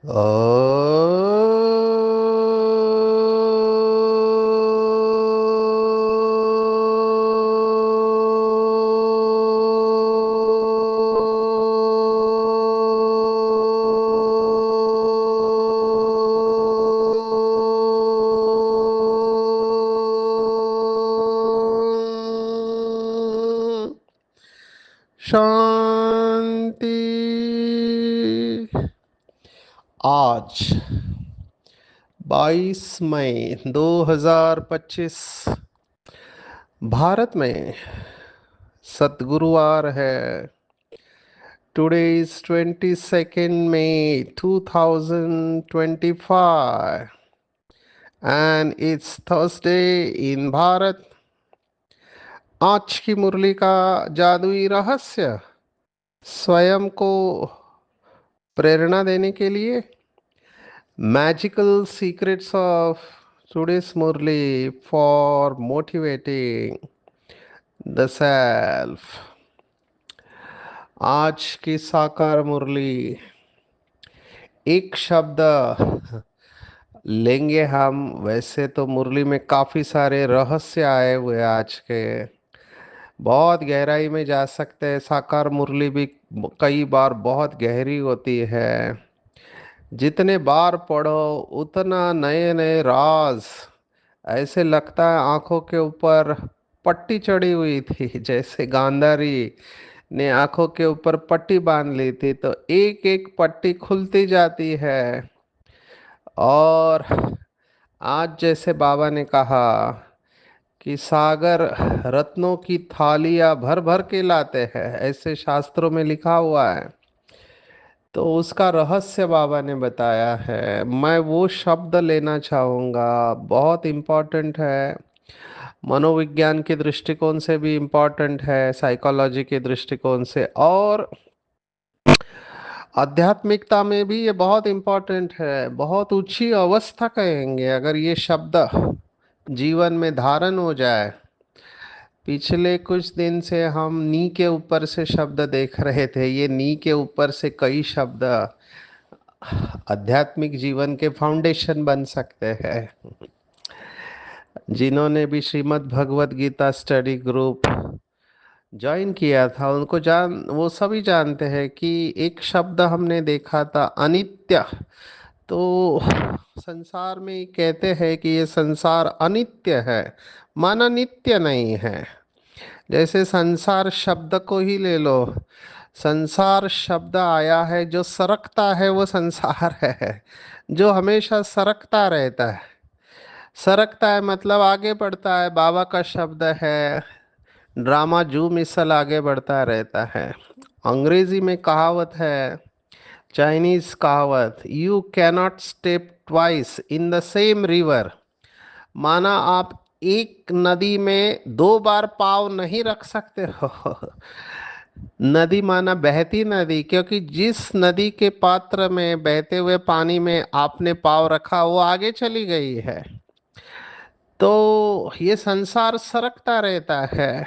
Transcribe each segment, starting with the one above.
ओ शांति। आज 22 मई 2025 भारत में सतगुरुवार है। Today is 22nd May 2025 and it's Thursday in Bharat. आज की मुरली का जादुई रहस्य स्वयं को प्रेरणा देने के लिए magical secrets of today's Murli for motivating the self. आज की साकार मुरली एक शब्द लेंगे हम। वैसे तो मुरली में काफ़ी सारे रहस्य आए हुए आज के, बहुत गहराई में जा सकते हैं। साकार मुरली भी कई बार बहुत गहरी होती है। जितने बार पढ़ो उतना नए नए राज, ऐसे लगता है आंखों के ऊपर पट्टी चढ़ी हुई थी जैसे गांधारी ने आंखों के ऊपर पट्टी बांध ली थी, तो एक एक पट्टी खुलती जाती है। और आज जैसे बाबा ने कहा कि सागर रत्नों की थालियां भर भर के लाते हैं, ऐसे शास्त्रों में लिखा हुआ है। तो उसका रहस्य बाबा ने बताया है। मैं वो शब्द लेना चाहूँगा, बहुत इम्पोर्टेंट है। मनोविज्ञान के दृष्टिकोण से भी इम्पोर्टेंट है, साइकोलॉजी के दृष्टिकोण से, और आध्यात्मिकता में भी ये बहुत इम्पोर्टेंट है। बहुत ऊंची अवस्था कहेंगे अगर ये शब्द जीवन में धारण हो जाए। पिछले कुछ दिन से हम नी के ऊपर से शब्द देख रहे थे। ये नी के ऊपर से कई शब्द आध्यात्मिक जीवन के फाउंडेशन बन सकते हैं। जिन्होंने भी Shrimad Bhagavad Gita study group join किया था उनको वो सभी जानते हैं कि एक शब्द हमने देखा था, अनित्य। तो संसार में ही कहते हैं कि ये संसार अनित्य है, माना नित्य नहीं है। जैसे संसार शब्द को ही ले लो, संसार शब्द आया है, जो सरकता है वो संसार है, जो हमेशा सरकता रहता है। सरकता है मतलब आगे बढ़ता है। बाबा का शब्द है, ड्रामा जू मिसल आगे बढ़ता रहता है। अंग्रेजी में कहावत है, चाइनीज कहावत, you cannot step twice in the same river. माना आप एक नदी में दो बार पाँव नहीं रख सकते हो। नदी माना बहती नदी, क्योंकि जिस नदी के पात्र में बहते हुए पानी में आपने पाँव रखा वो आगे चली गई है। तो ये संसार सरकता रहता है,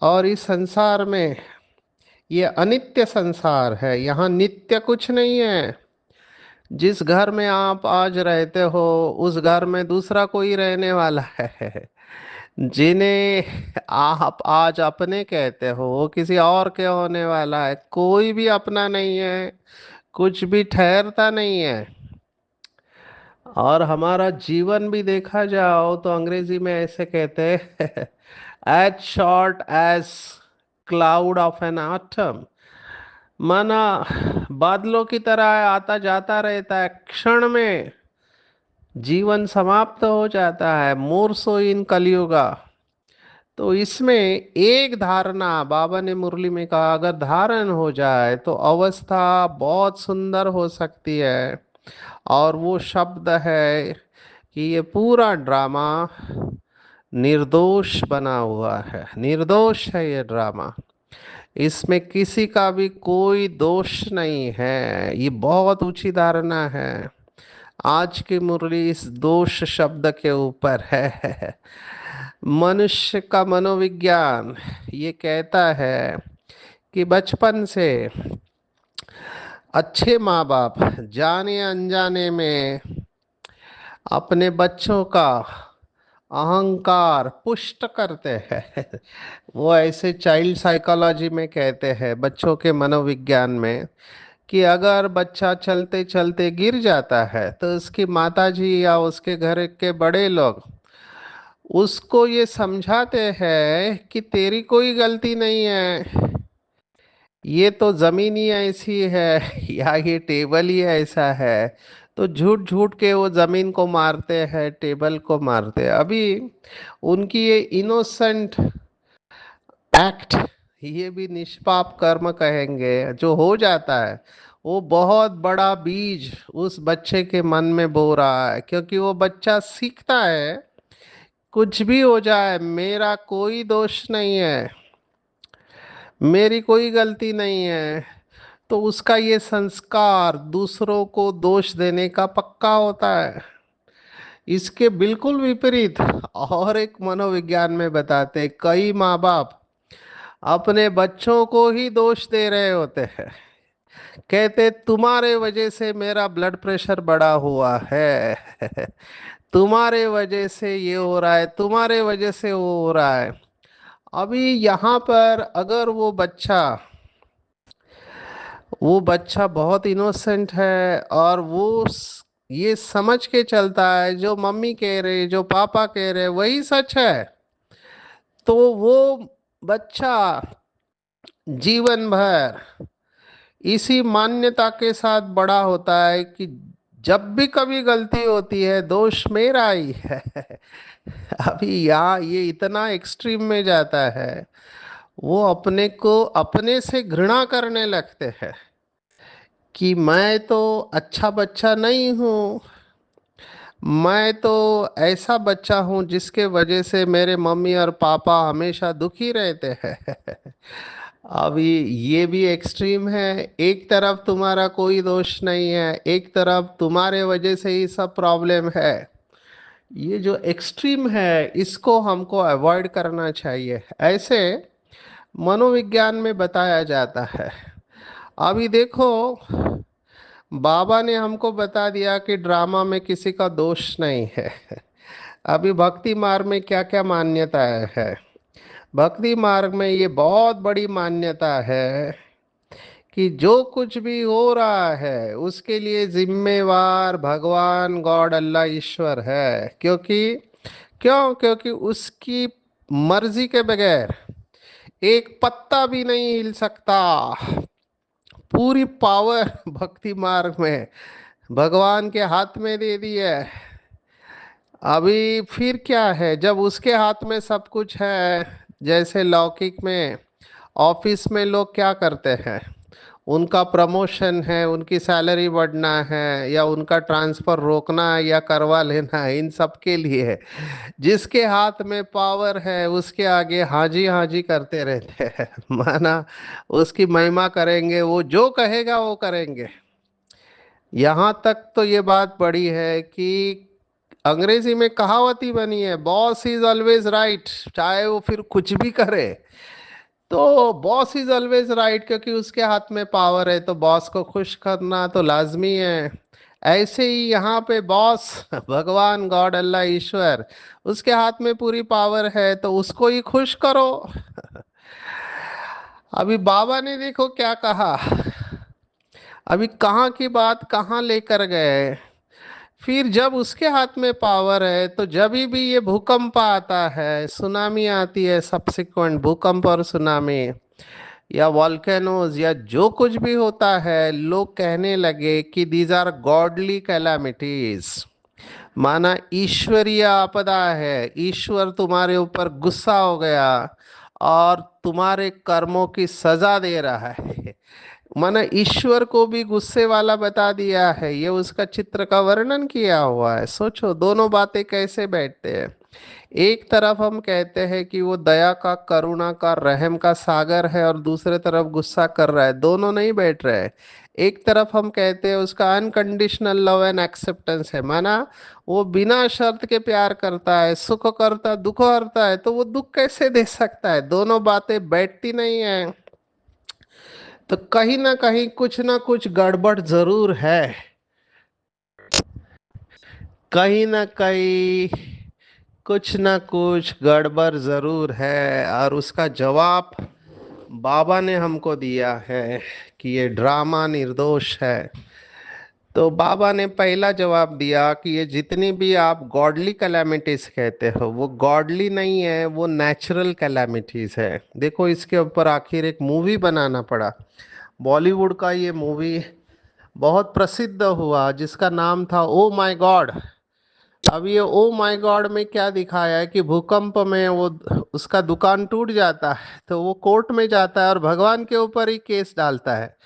और इस संसार में ये अनित्य संसार है। यहाँ नित्य कुछ नहीं है। जिस घर में आप आज रहते हो उस घर में दूसरा कोई रहने वाला है। जिन्हें आप आज अपने कहते हो वो किसी और के होने वाला है। कोई भी अपना नहीं है, कुछ भी ठहरता नहीं है। और हमारा जीवन भी देखा जाओ तो अंग्रेजी में ऐसे कहते हैं, as short as cloud of an autumn. माना बादलों की तरह आता जाता रहता है, क्षण में जीवन समाप्त हो जाता है। मूर्छो इन कलियुगा। तो इसमें एक धारणा बाबा ने मुरली में कहा, अगर धारण हो जाए तो अवस्था बहुत सुंदर हो सकती है। और वो शब्द है कि ये पूरा ड्रामा निर्दोष बना हुआ है। निर्दोष है ये ड्रामा, इसमें किसी का भी कोई दोष नहीं है। ये बहुत ऊंची धारणा है। आज की मुरली इस दोष शब्द के ऊपर है। मनुष्य का मनोविज्ञान ये कहता है कि बचपन से अच्छे माँ बाप जाने अनजाने में अपने बच्चों का अहंकार पुष्ट करते हैं। वो ऐसे चाइल्ड साइकोलॉजी में कहते हैं, बच्चों के मनोविज्ञान में, कि अगर बच्चा चलते चलते गिर जाता है तो उसकी माताजी या उसके घर के बड़े लोग उसको ये समझाते हैं कि तेरी कोई गलती नहीं है, ये तो जमीन ही ऐसी है या ये टेबल ही ऐसा है। तो झूठ झूठ के वो जमीन को मारते हैं, टेबल को मारते हैं। अभी उनकी ये इनोसेंट एक्ट, ये भी निष्पाप कर्म कहेंगे, जो हो जाता है, वो बहुत बड़ा बीज उस बच्चे के मन में बो रहा है, क्योंकि वो बच्चा सीखता है कुछ भी हो जाए मेरा कोई दोष नहीं है, मेरी कोई गलती नहीं है। तो उसका ये संस्कार दूसरों को दोष देने का पक्का होता है। इसके बिल्कुल विपरीत और एक मनोविज्ञान में बताते हैं, कई माँ बाप अपने बच्चों को ही दोष दे रहे होते हैं। कहते तुम्हारे वजह से मेरा ब्लड प्रेशर बढ़ा हुआ है तुम्हारे वजह से ये हो रहा है, तुम्हारे वजह से वो हो रहा है। अभी यहाँ पर अगर वो बच्चा बहुत इनोसेंट है और ये समझ के चलता है जो मम्मी कह रहे, जो पापा कह रहे वही सच है, तो वो बच्चा जीवन भर इसी मान्यता के साथ बड़ा होता है कि जब भी कभी गलती होती है दोष मेरा ही है अभी यहाँ ये इतना एक्सट्रीम में जाता है, वो अपने को अपने से घृणा करने लगते हैं कि मैं तो अच्छा बच्चा नहीं हूँ, मैं तो ऐसा बच्चा हूँ जिसके वजह से मेरे मम्मी और पापा हमेशा दुखी रहते हैं अभी ये भी एक्सट्रीम है, एक तरफ तुम्हारा कोई दोष नहीं है, एक तरफ तुम्हारे वजह से ही सब प्रॉब्लम है। ये जो एक्सट्रीम है इसको हमको अवॉइड करना चाहिए, ऐसे मनोविज्ञान में बताया जाता है। अभी देखो, बाबा ने हमको बता दिया कि ड्रामा में किसी का दोष नहीं है। अभी भक्ति मार्ग में क्या क्या मान्यताएं है, भक्ति मार्ग में ये बहुत बड़ी मान्यता है कि जो कुछ भी हो रहा है उसके लिए जिम्मेवार भगवान गॉड अल्लाह ईश्वर है। क्योंकि उसकी मर्जी के बगैर एक पत्ता भी नहीं हिल सकता। पूरी पावर भक्ति मार्ग में भगवान के हाथ में दे दी है। अभी फिर क्या है, जब उसके हाथ में सब कुछ है, जैसे लौकिक में ऑफिस में लोग क्या करते हैं, उनका प्रमोशन है, उनकी सैलरी बढ़ना है, या उनका ट्रांसफर रोकना है या करवा लेना है, इन सब के लिए जिसके हाथ में पावर है उसके आगे हाजी हाजी करते रहते हैं माना उसकी महिमा करेंगे, वो जो कहेगा वो करेंगे। यहाँ तक तो ये बात बड़ी है कि अंग्रेजी में कहावती बनी है, बॉस इज ऑलवेज राइट, चाहे वो फिर कुछ भी करे। तो बॉस इज ऑलवेज राइट, क्योंकि उसके हाथ में पावर है तो बॉस को खुश करना तो लाजमी है। ऐसे ही यहाँ पे बॉस भगवान गॉड अल्लाह ईश्वर, उसके हाथ में पूरी पावर है तो उसको ही खुश करो। अभी बाबा ने देखो क्या कहा, अभी कहाँ की बात कहाँ लेकर गए। फिर जब उसके हाथ में पावर है तो जब भी ये भूकंप आता है, सुनामी आती है, सब्सिक्वेंट भूकंप और सुनामी या वॉल्केनोज या जो कुछ भी होता है, लोग कहने लगे कि दीज आर गॉडली कैलामिटीज, माना ईश्वरीय आपदा है, ईश्वर तुम्हारे ऊपर गुस्सा हो गया और तुम्हारे कर्मों की सजा दे रहा है। माना ईश्वर को भी गुस्से वाला बता दिया है, ये उसका चित्र का वर्णन किया हुआ है। सोचो दोनों बातें कैसे बैठते हैं। एक तरफ हम कहते हैं कि वो दया का, करुणा का, रहम का सागर है और दूसरे तरफ गुस्सा कर रहा है, दोनों नहीं बैठ रहे हैं। एक तरफ हम कहते हैं उसका अनकंडीशनल लव एंड एक्सेप्टेंस है, माना वो बिना शर्त के प्यार करता है, सुख करता, दुख करता है, तो वो दुख कैसे दे सकता है। दोनों बातें बैठती नहीं है। तो कहीं ना कहीं कुछ ना कुछ गड़बड़ जरूर है, कहीं ना कहीं कुछ ना कुछ गड़बड़ जरूर है। और उसका जवाब बाबा ने हमको दिया है कि ये ड्रामा निर्दोष है। तो बाबा ने पहला जवाब दिया कि ये जितनी भी आप गॉडली कैलामिटीज कहते हो वो गॉडली नहीं है, वो नेचुरल कैलामिटीज है। देखो इसके ऊपर आखिर एक मूवी बनाना पड़ा। बॉलीवुड का ये मूवी बहुत प्रसिद्ध हुआ जिसका नाम था ओ माय गॉड। अब ये ओ माय गॉड में क्या दिखाया है कि भूकंप में वो उसका दुकान टूट जाता है तो वो कोर्ट में जाता है और भगवान के ऊपर ही केस डालता है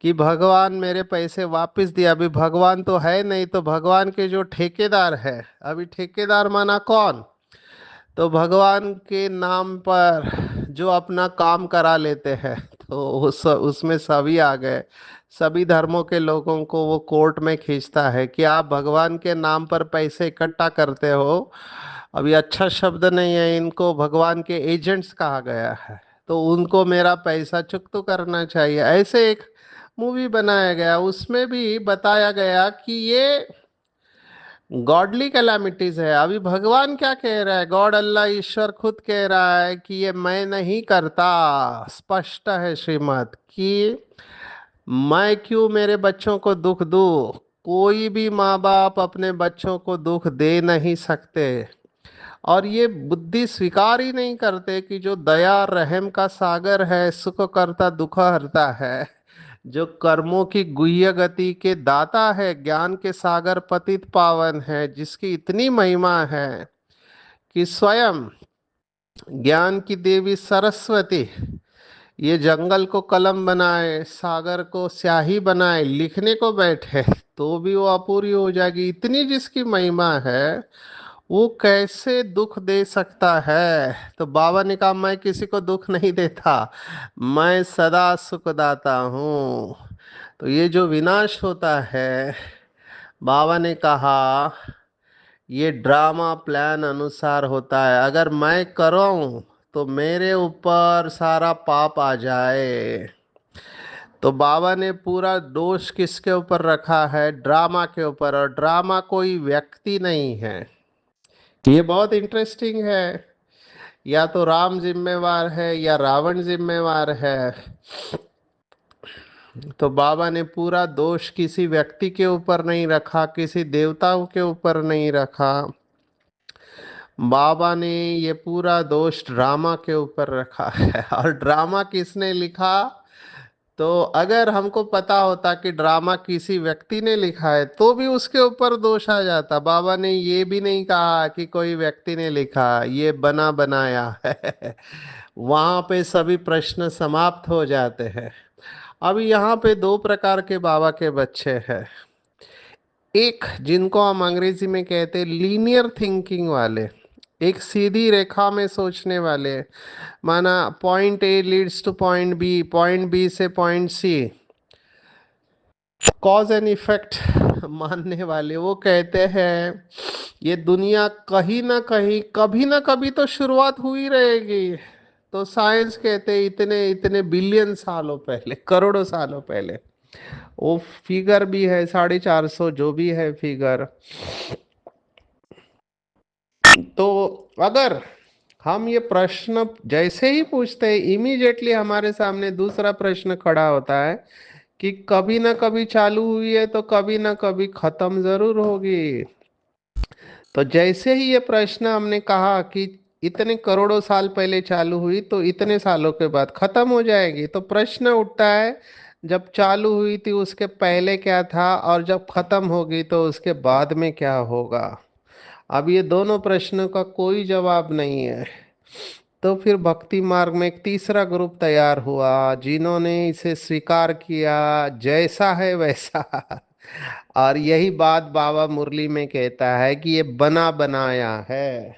कि भगवान मेरे पैसे वापस दिया। अभी भगवान तो है नहीं, तो भगवान के जो ठेकेदार है, अभी ठेकेदार माना कौन, तो भगवान के नाम पर जो अपना काम करा लेते हैं तो उसमें सभी आ गए। सभी धर्मों के लोगों को वो कोर्ट में खींचता है कि आप भगवान के नाम पर पैसे इकट्ठा करते हो। अभी अच्छा शब्द नहीं है, इनको भगवान के एजेंट्स कहा गया है, तो उनको मेरा पैसा चुकता करना चाहिए। ऐसे एक मूवी बनाया गया, उसमें भी बताया गया कि ये गॉडली कैलामिटीज है। अभी भगवान क्या कह रहा है, गॉड अल्लाह ईश्वर खुद कह रहा है कि ये मैं नहीं करता। स्पष्ट है श्रीमद् कि मैं क्यों मेरे बच्चों को दुख दूं। कोई भी माँ बाप अपने बच्चों को दुख दे नहीं सकते। और ये बुद्धि स्वीकार ही नहीं करते कि जो दया रहम का सागर है, सुख करता दुख हरता है, जो कर्मों की गुह्य गति के दाता है, ज्ञान के सागर पतित पावन है, जिसकी इतनी महिमा है कि स्वयं ज्ञान की देवी सरस्वती ये जंगल को कलम बनाए, सागर को स्याही बनाए, लिखने को बैठे तो भी वो अपूरी हो जाएगी। इतनी जिसकी महिमा है, वो कैसे दुख दे सकता है। तो बाबा ने कहा मैं किसी को दुख नहीं देता, मैं सदा सुखदाता हूँ। तो ये जो विनाश होता है, बाबा ने कहा ये ड्रामा प्लान अनुसार होता है। अगर मैं करूं तो मेरे ऊपर सारा पाप आ जाए। तो बाबा ने पूरा दोष किसके ऊपर रखा है, ड्रामा के ऊपर। और ड्रामा कोई व्यक्ति नहीं है। ये बहुत इंटरेस्टिंग है। या तो राम जिम्मेवार है या रावण जिम्मेवार है। तो बाबा ने पूरा दोष किसी व्यक्ति के ऊपर नहीं रखा, किसी देवताओं के ऊपर नहीं रखा। बाबा ने ये पूरा दोष ड्रामा के ऊपर रखा है। और ड्रामा किसने लिखा, तो अगर हमको पता होता कि ड्रामा किसी व्यक्ति ने लिखा है तो भी उसके ऊपर दोष आ जाता। बाबा ने ये भी नहीं कहा कि कोई व्यक्ति ने लिखा, ये बना बनाया है। वहां पे सभी प्रश्न समाप्त हो जाते हैं। अब यहाँ पे दो प्रकार के बाबा के बच्चे हैं। एक जिनको हम अंग्रेजी में कहते हैं लीनियर थिंकिंग वाले, एक सीधी रेखा में सोचने वाले। माना point A leads to point B, point B से point C, cause and effect मानने वाले। वो कहते हैं ये दुनिया कहीं ना कहीं कभी ना कभी तो शुरुआत हुई रहेगी। तो साइंस कहते हैं इतने इतने बिलियन सालों पहले, करोड़ों सालों पहले। वो फिगर भी है 450, जो भी है फिगर। तो अगर हम ये प्रश्न जैसे ही पूछते हैं, इमीडिएटली हमारे सामने दूसरा प्रश्न खड़ा होता है कि कभी ना कभी चालू हुई है तो कभी ना कभी खत्म जरूर होगी। तो जैसे ही ये प्रश्न हमने कहा कि इतने करोड़ों साल पहले चालू हुई तो इतने सालों के बाद खत्म हो जाएगी, तो प्रश्न उठता है जब चालू हुई थी उसके पहले क्या था, और जब खत्म होगी तो उसके बाद में क्या होगा। अब ये दोनों प्रश्नों का कोई जवाब नहीं है। तो फिर भक्ति मार्ग में एक तीसरा ग्रुप तैयार हुआ जिन्होंने इसे स्वीकार किया जैसा है वैसा। और यही बात बाबा मुरली में कहता है कि ये बना बनाया है।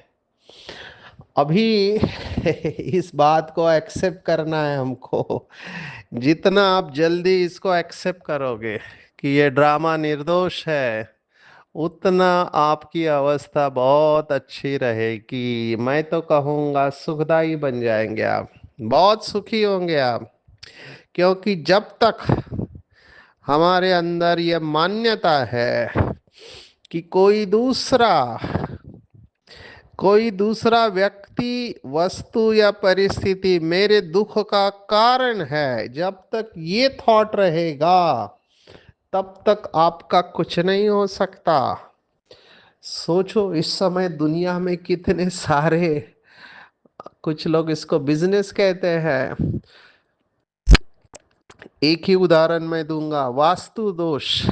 अभी इस बात को एक्सेप्ट करना है हमको। जितना आप जल्दी इसको एक्सेप्ट करोगे कि ये ड्रामा निर्दोष है, उतना आपकी अवस्था बहुत अच्छी रहेगी। मैं तो कहूँगा सुखदाई बन जाएंगे आप, बहुत सुखी होंगे आप। क्योंकि जब तक हमारे अंदर यह मान्यता है कि कोई दूसरा व्यक्ति, वस्तु या परिस्थिति मेरे दुख का कारण है, जब तक ये थॉट रहेगा तब तक आपका कुछ नहीं हो सकता। सोचो इस समय दुनिया में कितने सारे, कुछ लोग इसको बिजनेस कहते हैं। एक ही उदाहरण मैं दूंगा, वास्तु दोष।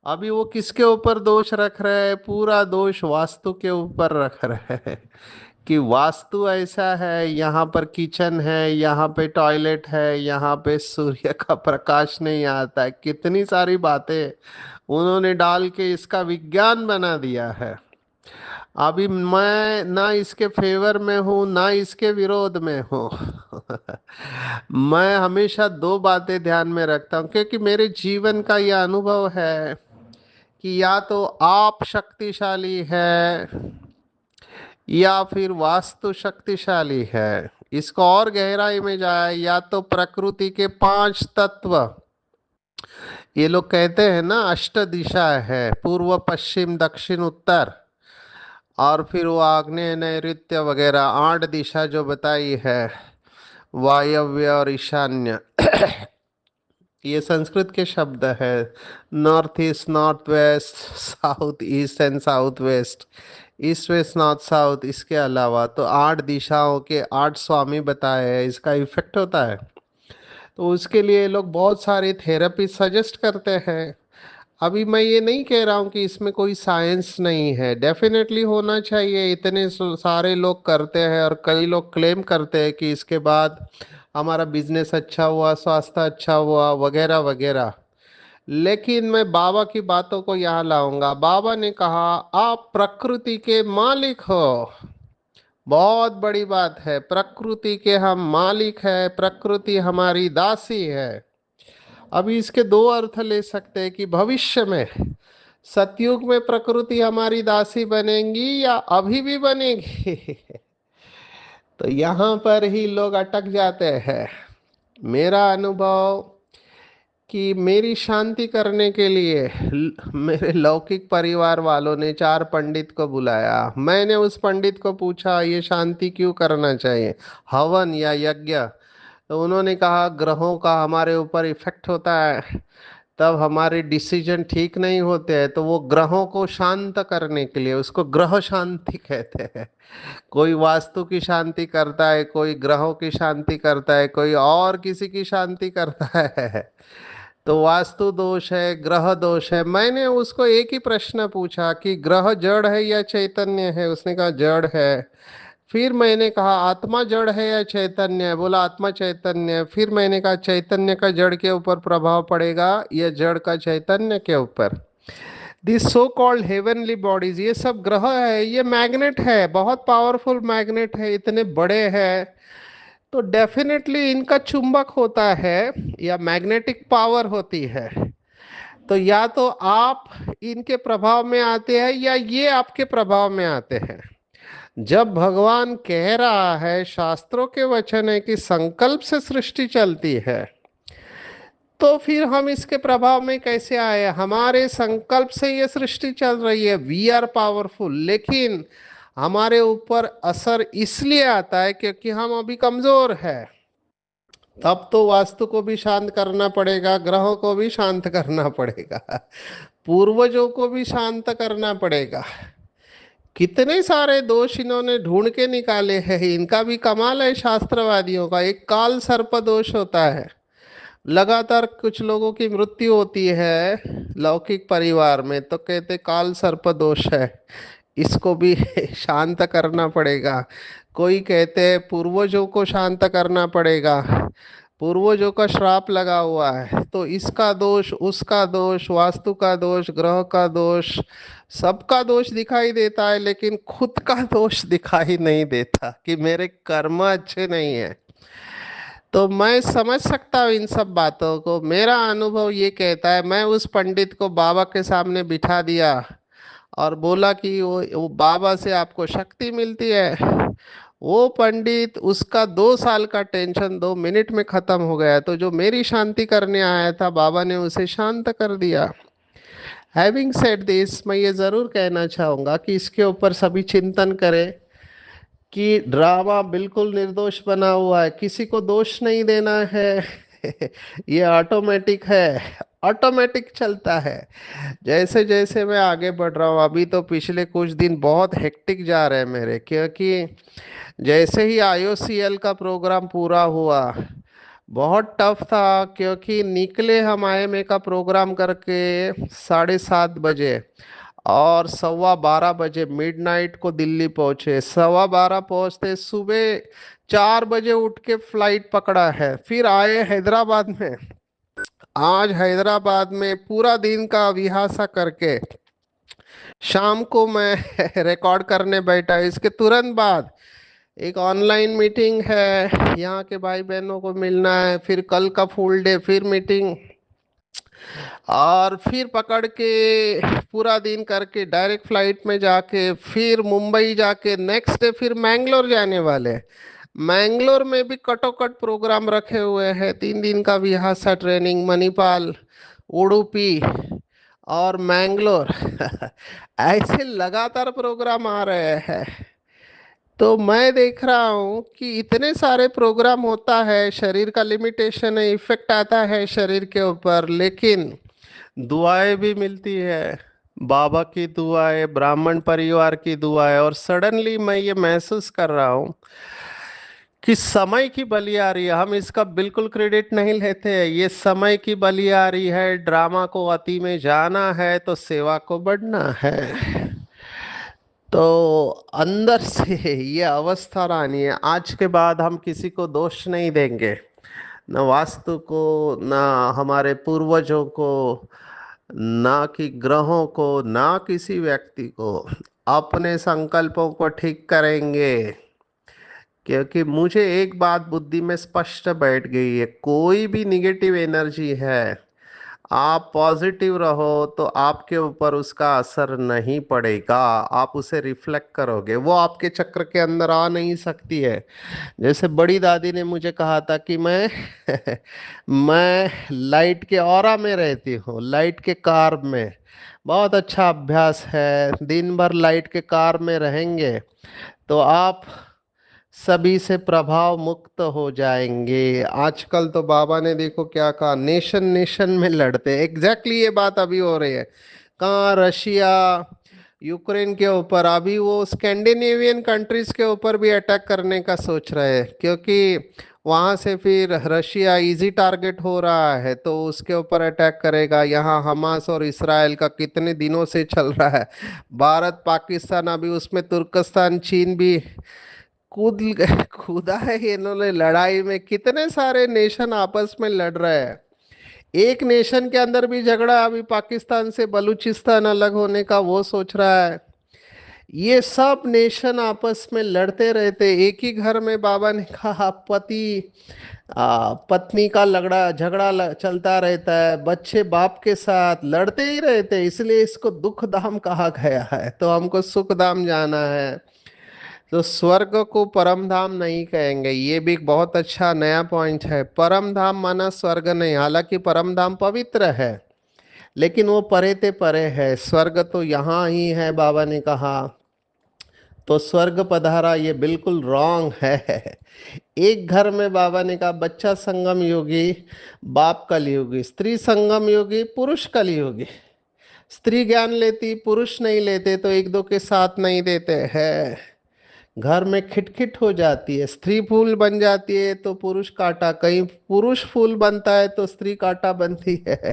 अभी वो किसके ऊपर दोष रख रहे हैं? पूरा दोष वास्तु के ऊपर रख रहे हैं कि वास्तु ऐसा है, यहाँ पर किचन है, यहाँ पे टॉयलेट है, यहाँ पे सूर्य का प्रकाश नहीं आता है। कितनी सारी बातें उन्होंने डाल के इसका विज्ञान बना दिया है। अभी मैं ना इसके फेवर में हूँ ना इसके विरोध में हूँ। मैं हमेशा दो बातें ध्यान में रखता हूँ, क्योंकि मेरे जीवन का यह अनुभव है कि या तो आप शक्तिशाली है या फिर वास्तु शक्तिशाली है। इसको और गहराई में जाए, या तो प्रकृति के पांच तत्व, ये लोग कहते हैं ना अष्ट दिशा है, पूर्व पश्चिम दक्षिण उत्तर, और फिर वो आग्नेय नैऋत्य वगैरह आठ दिशा जो बताई है, वायव्य और ईशान्य। ये संस्कृत के शब्द है। North east, north west, south east and south west, east west north south. इसके अलावा तो आठ दिशाओं के आठ स्वामी बताए हैं, इसका इफेक्ट होता है। तो उसके लिए लोग बहुत सारी थेरेपी सजेस्ट करते हैं। अभी मैं ये नहीं कह रहा हूँ कि इसमें कोई साइंस नहीं है, डेफिनेटली होना चाहिए। इतने सारे लोग करते हैं और कई लोग क्लेम करते हैं कि इसके बाद हमारा बिजनेस अच्छा हुआ, स्वास्थ्य अच्छा हुआ, वगैरह वगैरह। लेकिन मैं बाबा की बातों को यहाँ लाऊंगा। बाबा ने कहा आप प्रकृति के मालिक हो। बहुत बड़ी बात है, प्रकृति के हम मालिक है, प्रकृति हमारी दासी है। अभी इसके दो अर्थ ले सकते हैं कि भविष्य में सतयुग में प्रकृति हमारी दासी बनेंगी या अभी भी बनेगी। तो यहाँ पर ही लोग अटक जाते हैं। मेरा अनुभव कि मेरी शांति करने के लिए मेरे लौकिक परिवार वालों ने चार पंडित को बुलाया। मैंने उस पंडित को पूछा ये शांति क्यों करना चाहिए, हवन या यज्ञ? तो उन्होंने कहा ग्रहों का हमारे ऊपर इफेक्ट होता है, तब हमारे डिसीजन ठीक नहीं होते हैं। तो वो ग्रहों को शांत करने के लिए, उसको ग्रह शांति कहते हैं। कोई वास्तु की शांति करता है, कोई ग्रहों की शांति करता है, कोई और किसी की शांति करता है। तो वास्तु दोष है, ग्रह दोष है। मैंने उसको एक ही प्रश्न पूछा कि ग्रह जड़ है या चैतन्य है? उसने कहा जड़ है। फिर मैंने कहा आत्मा जड़ है या चैतन्य है? बोला आत्मा चैतन्य है। फिर मैंने कहा चैतन्य का जड़ के ऊपर प्रभाव पड़ेगा या जड़ का चैतन्य के ऊपर? This so called heavenly bodies, ये सब ग्रह है, ये मैग्नेट है, बहुत पावरफुल मैग्नेट है, इतने बड़े हैं। तो डेफिनेटली इनका चुंबक होता है या मैग्नेटिक पावर होती है। तो या तो आप इनके प्रभाव में आते हैं या ये आपके प्रभाव में आते हैं। जब भगवान कह रहा है, शास्त्रों के वचन है कि संकल्प से सृष्टि चलती है, तो फिर हम इसके प्रभाव में कैसे आए? हमारे संकल्प से ये सृष्टि चल रही है, वी आर पावरफुल। लेकिन हमारे ऊपर असर इसलिए आता है क्योंकि हम अभी कमजोर है। तब तो वास्तु को भी शांत करना पड़ेगा, ग्रहों को भी शांत करना पड़ेगा, पूर्वजों को भी शांत करना पड़ेगा। कितने सारे दोष इन्होंने ढूंढ के निकाले हैं। इनका भी कमाल है शास्त्रवादियों का। एक काल सर्प दोष होता है, लगातार कुछ लोगों की मृत्यु होती है लौकिक परिवार में, तो कहते काल सर्प दोष है, इसको भी शांत करना पड़ेगा। कोई कहते हैं पूर्वजों को शांत करना पड़ेगा, पूर्वजों का श्राप लगा हुआ है, तो इसका दोष, उसका दोष, वास्तु का दोष, ग्रह का दोष, सबका दोष दिखाई देता है, लेकिन खुद का दोष दिखाई नहीं देता कि मेरे कर्म अच्छे नहीं है। तो मैं समझ सकता हूँ इन सब बातों को। मेरा अनुभव ये कहता है, मैं उस पंडित को बाबा के सामने बिठा दिया और बोला कि वो बाबा से आपको शक्ति मिलती है। वो पंडित, उसका 2 साल का टेंशन 2 मिनट में खत्म हो गया, तो जो मेरी शांति करने आया था बाबा ने उसे शांत कर दिया। हैविंग सेड दिस, मैं ये जरूर कहना चाहूंगा कि इसके ऊपर सभी चिंतन करें कि ड्रामा बिल्कुल निर्दोष बना हुआ है, किसी को दोष नहीं देना है। ये ऑटोमेटिक है, ऑटोमेटिक चलता है। जैसे जैसे मैं आगे बढ़ रहा हूँ, अभी तो पिछले कुछ दिन बहुत हेक्टिक जा रहे हैं मेरे, क्योंकि जैसे ही आईओसीएल का प्रोग्राम पूरा हुआ, बहुत टफ था, क्योंकि निकले हम आईएमए का प्रोग्राम करके 7:30 बजे, और 11:15 बजे मिडनाइट को दिल्ली पहुंचे। 12:15 पहुंचते सुबह 4 बजे उठ के फ्लाइट पकड़ा है, फिर आए हैदराबाद में। आज हैदराबाद में पूरा दिन का विहासा करके शाम को मैं रिकॉर्ड करने बैठा। इसके तुरंत बाद एक ऑनलाइन मीटिंग है, यहाँ के भाई बहनों को मिलना है, फिर कल का फुल डे फिर मीटिंग, और फिर पकड़ के पूरा दिन करके डायरेक्ट फ्लाइट में जाके फिर मुंबई जाके नेक्स्ट डे फिर मैंगलोर जाने वाले। मैंगलोर में भी कटोकट प्रोग्राम रखे हुए हैं, 3 दिन का विहासा ट्रेनिंग, मणिपाल, उडुपी और मैंगलोर। ऐसे लगातार प्रोग्राम आ रहे हैं। तो मैं देख रहा हूँ कि इतने सारे प्रोग्राम होता है, शरीर का लिमिटेशन है, इफेक्ट आता है शरीर के ऊपर, लेकिन दुआएं भी मिलती है। बाबा की दुआएं, ब्राह्मण परिवार की दुआएं, और सडनली मैं ये महसूस कर रहा हूँ कि समय की बलियारी, हम इसका बिल्कुल क्रेडिट नहीं लेते हैं, ये समय की बलियारी है। ड्रामा को अति में जाना है तो सेवा को बढ़ना है। तो अंदर से ये अवस्था लानी है। आज के बाद हम किसी को दोष नहीं देंगे, न वास्तु को, न हमारे पूर्वजों को, ना कि ग्रहों को, ना किसी व्यक्ति को। अपने संकल्पों को ठीक करेंगे, क्योंकि मुझे एक बात बुद्धि में स्पष्ट बैठ गई है, कोई भी निगेटिव एनर्जी है, आप पॉजिटिव रहो तो आपके ऊपर उसका असर नहीं पड़ेगा। आप उसे रिफ्लेक्ट करोगे, वो आपके चक्र के अंदर आ नहीं सकती है। जैसे बड़ी दादी ने मुझे कहा था कि मैं मैं लाइट के ऑरा में रहती हूँ, लाइट के कार में। बहुत अच्छा अभ्यास है, दिन भर लाइट के कार में रहेंगे तो आप सभी से प्रभाव मुक्त हो जाएंगे। आजकल तो बाबा ने देखो क्या कहा, नेशन नेशन में लड़ते, एग्जैक्टली ये बात अभी हो रही है। कहाँ रशिया यूक्रेन के ऊपर, अभी वो स्कैंडिनेवियन कंट्रीज के ऊपर भी अटैक करने का सोच रहे हैं, क्योंकि वहाँ से फिर रशिया इजी टारगेट हो रहा है तो उसके ऊपर अटैक करेगा। यहाँ हमास और इसराइल का कितने दिनों से चल रहा है, भारत पाकिस्तान, अभी उसमें तुर्कस्तान चीन भी कूद कूदा है इन्होंने लड़ाई में। कितने सारे नेशन आपस में लड़ रहे हैं, एक नेशन के अंदर भी झगड़ा, अभी पाकिस्तान से बलूचिस्तान अलग होने का वो सोच रहा है। ये सब नेशन आपस में लड़ते रहते, एक ही घर में बाबा ने कहा पति पत्नी का लगड़ा झगड़ा चलता रहता है, बच्चे बाप के साथ लड़ते ही रहते, इसलिए इसको दुख धाम कहा गया है। तो हमको सुख धाम जाना है, तो स्वर्ग को परम धाम नहीं कहेंगे। ये भी एक बहुत अच्छा नया पॉइंट है। परम धाम माना स्वर्ग नहीं, हालांकि परम धाम पवित्र है, लेकिन वो परे ते परे है। स्वर्ग तो यहाँ ही है बाबा ने कहा, तो स्वर्ग पधारा ये बिल्कुल रॉन्ग है। एक घर में बाबा ने कहा बच्चा संगम योगी, बाप कलयुगी, स्त्री संगम योगी, पुरुष कलयुगी। स्त्री ज्ञान लेती, पुरुष नहीं लेते, तो एक दो के साथ नहीं देते हैं, घर में खिटखिट हो जाती है। स्त्री फूल बन जाती है तो पुरुष कांटा, कहीं पुरुष फूल बनता है तो स्त्री कांटा बनती है।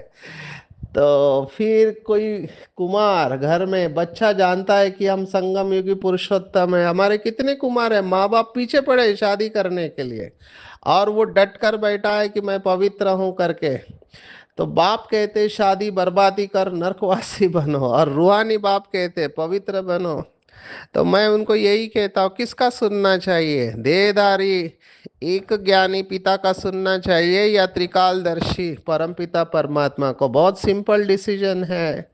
तो फिर कोई कुमार घर में, बच्चा जानता है कि हम संगम युगी पुरुषोत्तम है, हमारे कितने कुमार है, माँ बाप पीछे पड़े शादी करने के लिए, और वो डट कर बैठा है कि मैं पवित्र हूं करके। तो बाप कहते शादी बर्बादी कर नरकवासी बनो, और रूहानी बाप कहते पवित्र बनो। तो मैं उनको यही कहता हूँ, किसका सुनना चाहिए, देहधारी एक ज्ञानी पिता का सुनना चाहिए या त्रिकालदर्शी परम पिता परमात्मा को? बहुत सिंपल डिसीजन है।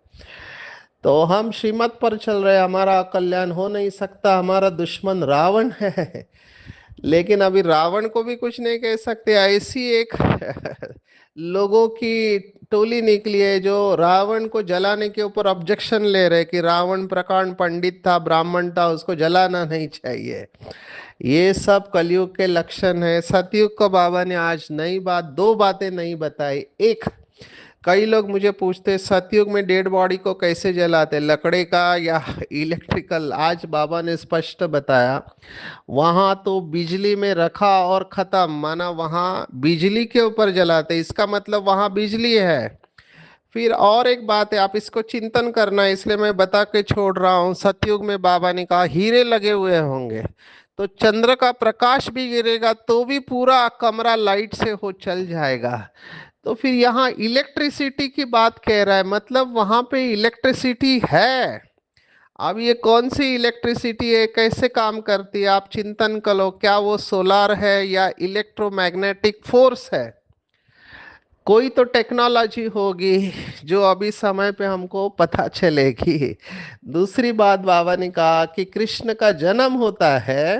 तो हम श्रीमत पर चल रहे, हमारा कल्याण हो नहीं सकता, हमारा दुश्मन रावण है। लेकिन अभी रावण को भी कुछ नहीं कह सकते, ऐसी एक लोगों की टोली निकली है जो रावण को जलाने के ऊपर ऑब्जेक्शन ले रहे कि रावण प्रकांड पंडित था, ब्राह्मण था, उसको जलाना नहीं चाहिए। ये सब कलयुग के लक्षण है। सतयुग को बाबा ने आज नई बात, दो बातें नहीं बताई। एक, कई लोग मुझे पूछते सतयुग में डेड बॉडी को कैसे जलाते, लकड़े का या इलेक्ट्रिकल। आज बाबा ने स्पष्ट बताया, वहां तो बिजली में रखा और खत्म, माना वहां बिजली के ऊपर जलाते, इसका मतलब वहां बिजली है। फिर और एक बात है, आप इसको चिंतन करना, इसलिए मैं बता के छोड़ रहा हूँ। सतयुग में बाबा ने कहा हीरे लगे हुए होंगे, तो चंद्र का प्रकाश भी गिरेगा तो भी पूरा कमरा लाइट से हो चल जाएगा। तो फिर यहाँ इलेक्ट्रिसिटी की बात कह रहा है, मतलब वहां पे इलेक्ट्रिसिटी है। अब ये कौन सी इलेक्ट्रिसिटी है, कैसे काम करती है, आप चिंतन करो। क्या वो सोलार है या इलेक्ट्रोमैग्नेटिक फोर्स है? कोई तो टेक्नोलॉजी होगी जो अभी समय पे हमको पता चलेगी। दूसरी बात, बाबा ने कहा कि कृष्ण का जन्म होता है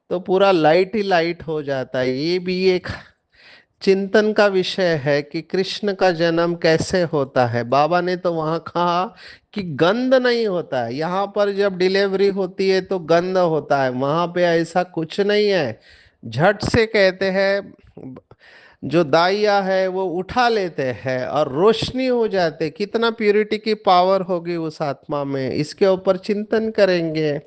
तो पूरा लाइट ही लाइट हो जाता है। ये भी एक चिंतन का विषय है कि कृष्ण का जन्म कैसे होता है। बाबा ने तो वहां कहा कि गंध नहीं होता है, यहाँ पर जब डिलीवरी होती है तो गंध होता है, वहां पे ऐसा कुछ नहीं है। झट से कहते हैं, जो दाइया है वो उठा लेते हैं और रोशनी हो जाते। कितना प्यूरिटी की पावर होगी उस आत्मा में, इसके ऊपर चिंतन करेंगे।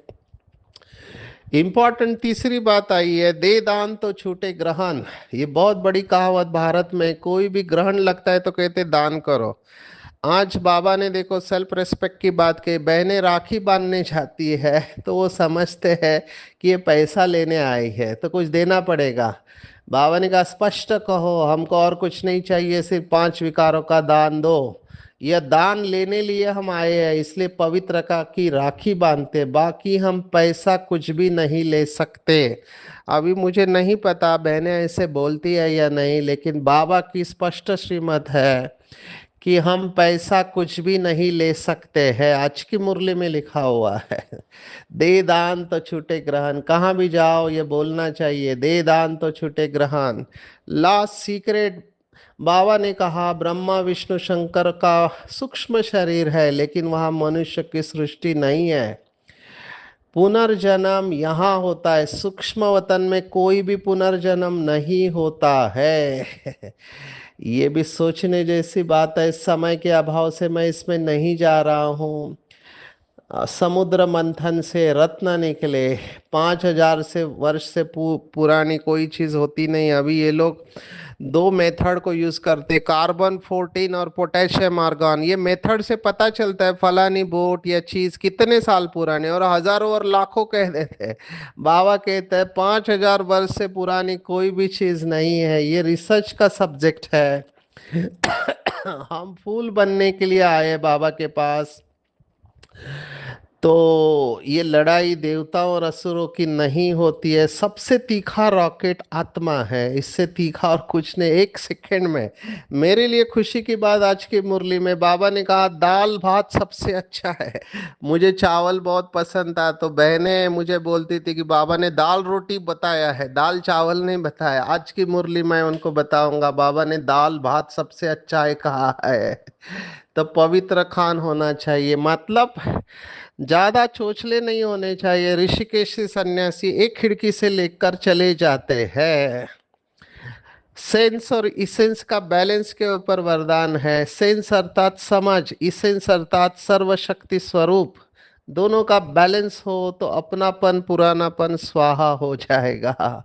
इंपॉर्टेंट तीसरी बात आई है, दे दान तो छूटे ग्रहण। ये बहुत बड़ी कहावत भारत में, कोई भी ग्रहण लगता है तो कहते दान करो। आज बाबा ने देखो सेल्फ रेस्पेक्ट की बात कही, बहनें राखी बांधने जाती है तो वो समझते हैं कि ये पैसा लेने आई है तो कुछ देना पड़ेगा। बाबा ने कहा स्पष्ट कहो, हमको और कुछ नहीं चाहिए, सिर्फ पांच विकारों का दान दो। यह दान लेने लिए हम आए हैं, इसलिए पवित्र का की राखी बांधते, बाकी हम पैसा कुछ भी नहीं ले सकते। अभी मुझे नहीं पता बहनें ऐसे बोलती है या नहीं, लेकिन बाबा की स्पष्ट श्रीमत है कि हम पैसा कुछ भी नहीं ले सकते हैं। आज की मुरली में लिखा हुआ है, दे दान तो छूटे ग्रहण। कहाँ भी जाओ ये बोलना चाहिए, दे दान तो छूटे ग्रहण। लास्ट सीक्रेट, बाबा ने कहा ब्रह्मा विष्णु शंकर का सूक्ष्म शरीर है, लेकिन वहाँ मनुष्य की सृष्टि नहीं है। पुनर्जन्म यहाँ होता है, सूक्ष्म वतन में कोई भी पुनर्जन्म नहीं होता है। ये भी सोचने जैसी बात है। इस समय के अभाव से मैं इसमें नहीं जा रहा हूँ। समुद्र मंथन से रत्न निकले, 5,000 से वर्ष से पुरानी कोई चीज होती नहीं। अभी ये लोग दो मेथड को यूज करते, कार्बन 14 और पोटेशियम आर्गन। ये मेथड से पता चलता है फलानी बोट या चीज कितने साल पुराने, और हजारों और लाखों कह देते हैं। बाबा कहते हैं 5,000 वर्ष से पुरानी कोई भी चीज नहीं है, ये रिसर्च का सब्जेक्ट है। हम फूल बनने के लिए आए बाबा के पास। तो ये लड़ाई देवताओं और असुरों की नहीं होती है। सबसे तीखा रॉकेट आत्मा है, इससे तीखा और कुछ नहीं। एक सेकंड में मेरे लिए खुशी की बात, आज की मुरली में बाबा ने कहा दाल भात सबसे अच्छा है। मुझे चावल बहुत पसंद था, तो बहनें मुझे बोलती थी कि बाबा ने दाल रोटी बताया है, दाल चावल नहीं बताया। आज की मुरली में उनको बताऊंगा बाबा ने दाल भात सबसे अच्छा है कहा है। तो पवित्र खान होना चाहिए, मतलब ज्यादा चोचले नहीं होने चाहिए। ऋषिकेश से सन्यासी एक खिड़की से लेकर चले जाते हैं। सेंस और इसेंस का बैलेंस के ऊपर वरदान है। सेंस अर्थात समझ, इसेंस अर्थात सर्वशक्ति स्वरूप। दोनों का बैलेंस हो तो अपनापन पुरानापन स्वाहा हो जाएगा,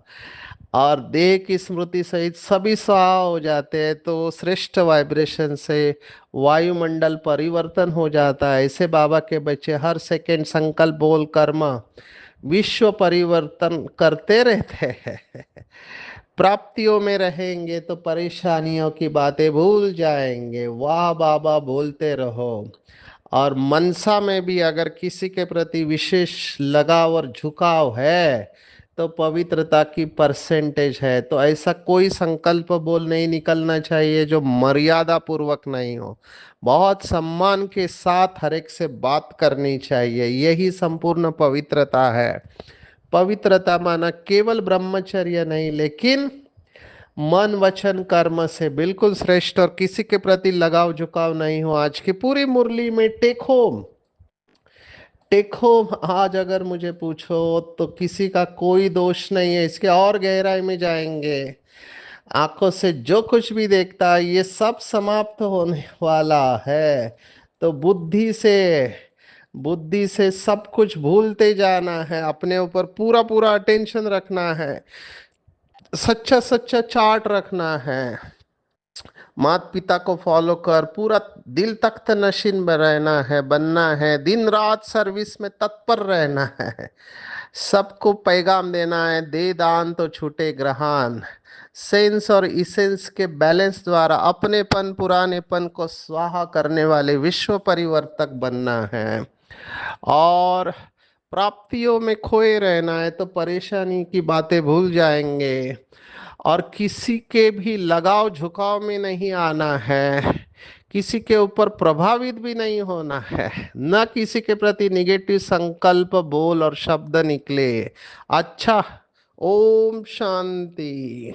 और देह की स्मृति सहित सभी स्वाहा हो जाते हैं। तो श्रेष्ठ वाइब्रेशन से वायुमंडल परिवर्तन हो जाता है। ऐसे बाबा के बच्चे हर सेकंड संकल्प बोल कर्म विश्व परिवर्तन करते रहते हैं। प्राप्तियों में रहेंगे तो परेशानियों की बातें भूल जाएंगे, वाह बाबा बोलते रहो। और मनसा में भी अगर किसी के प्रति विशेष लगाव और झुकाव है तो पवित्रता की परसेंटेज है। तो ऐसा कोई संकल्प बोल नहीं निकलना चाहिए जो मर्यादा पूर्वक नहीं हो। बहुत सम्मान के साथ हर एक से बात करनी चाहिए, यही संपूर्ण पवित्रता है। पवित्रता माना केवल ब्रह्मचर्य नहीं, लेकिन मन वचन कर्म से बिल्कुल श्रेष्ठ, और किसी के प्रति लगाव झुकाव नहीं हो। आज की पूरी मुरली में टेक होम, टेक होम आज अगर मुझे पूछो तो किसी का कोई दोष नहीं है। इसके और गहराई में जाएंगे, आंखों से जो कुछ भी देखता है ये सब समाप्त होने वाला है। तो बुद्धि से सब कुछ भूलते जाना है, अपने ऊपर पूरा पूरा अटेंशन रखना है, सच्चा सच्चा चार्ट रखना है, माता पिता को फॉलो कर पूरा दिल तख्त नशीन में रहना है, बनना है, दिन रात सर्विस में तत्पर रहना है, सबको पैगाम देना है, दे दान तो छूटे ग्रहान। सेंस और इसेंस के बैलेंस द्वारा अपनेपन पुरानेपन को स्वाहा करने वाले विश्व परिवर्तक बनना है। और प्राप्तियों में खोए रहना है तो परेशानी की बातें भूल जाएंगे, और किसी के भी लगाव झुकाव में नहीं आना है, किसी के ऊपर प्रभावित भी नहीं होना है, न किसी के प्रति निगेटिव संकल्प बोल और शब्द निकले। अच्छा, ओम शांति।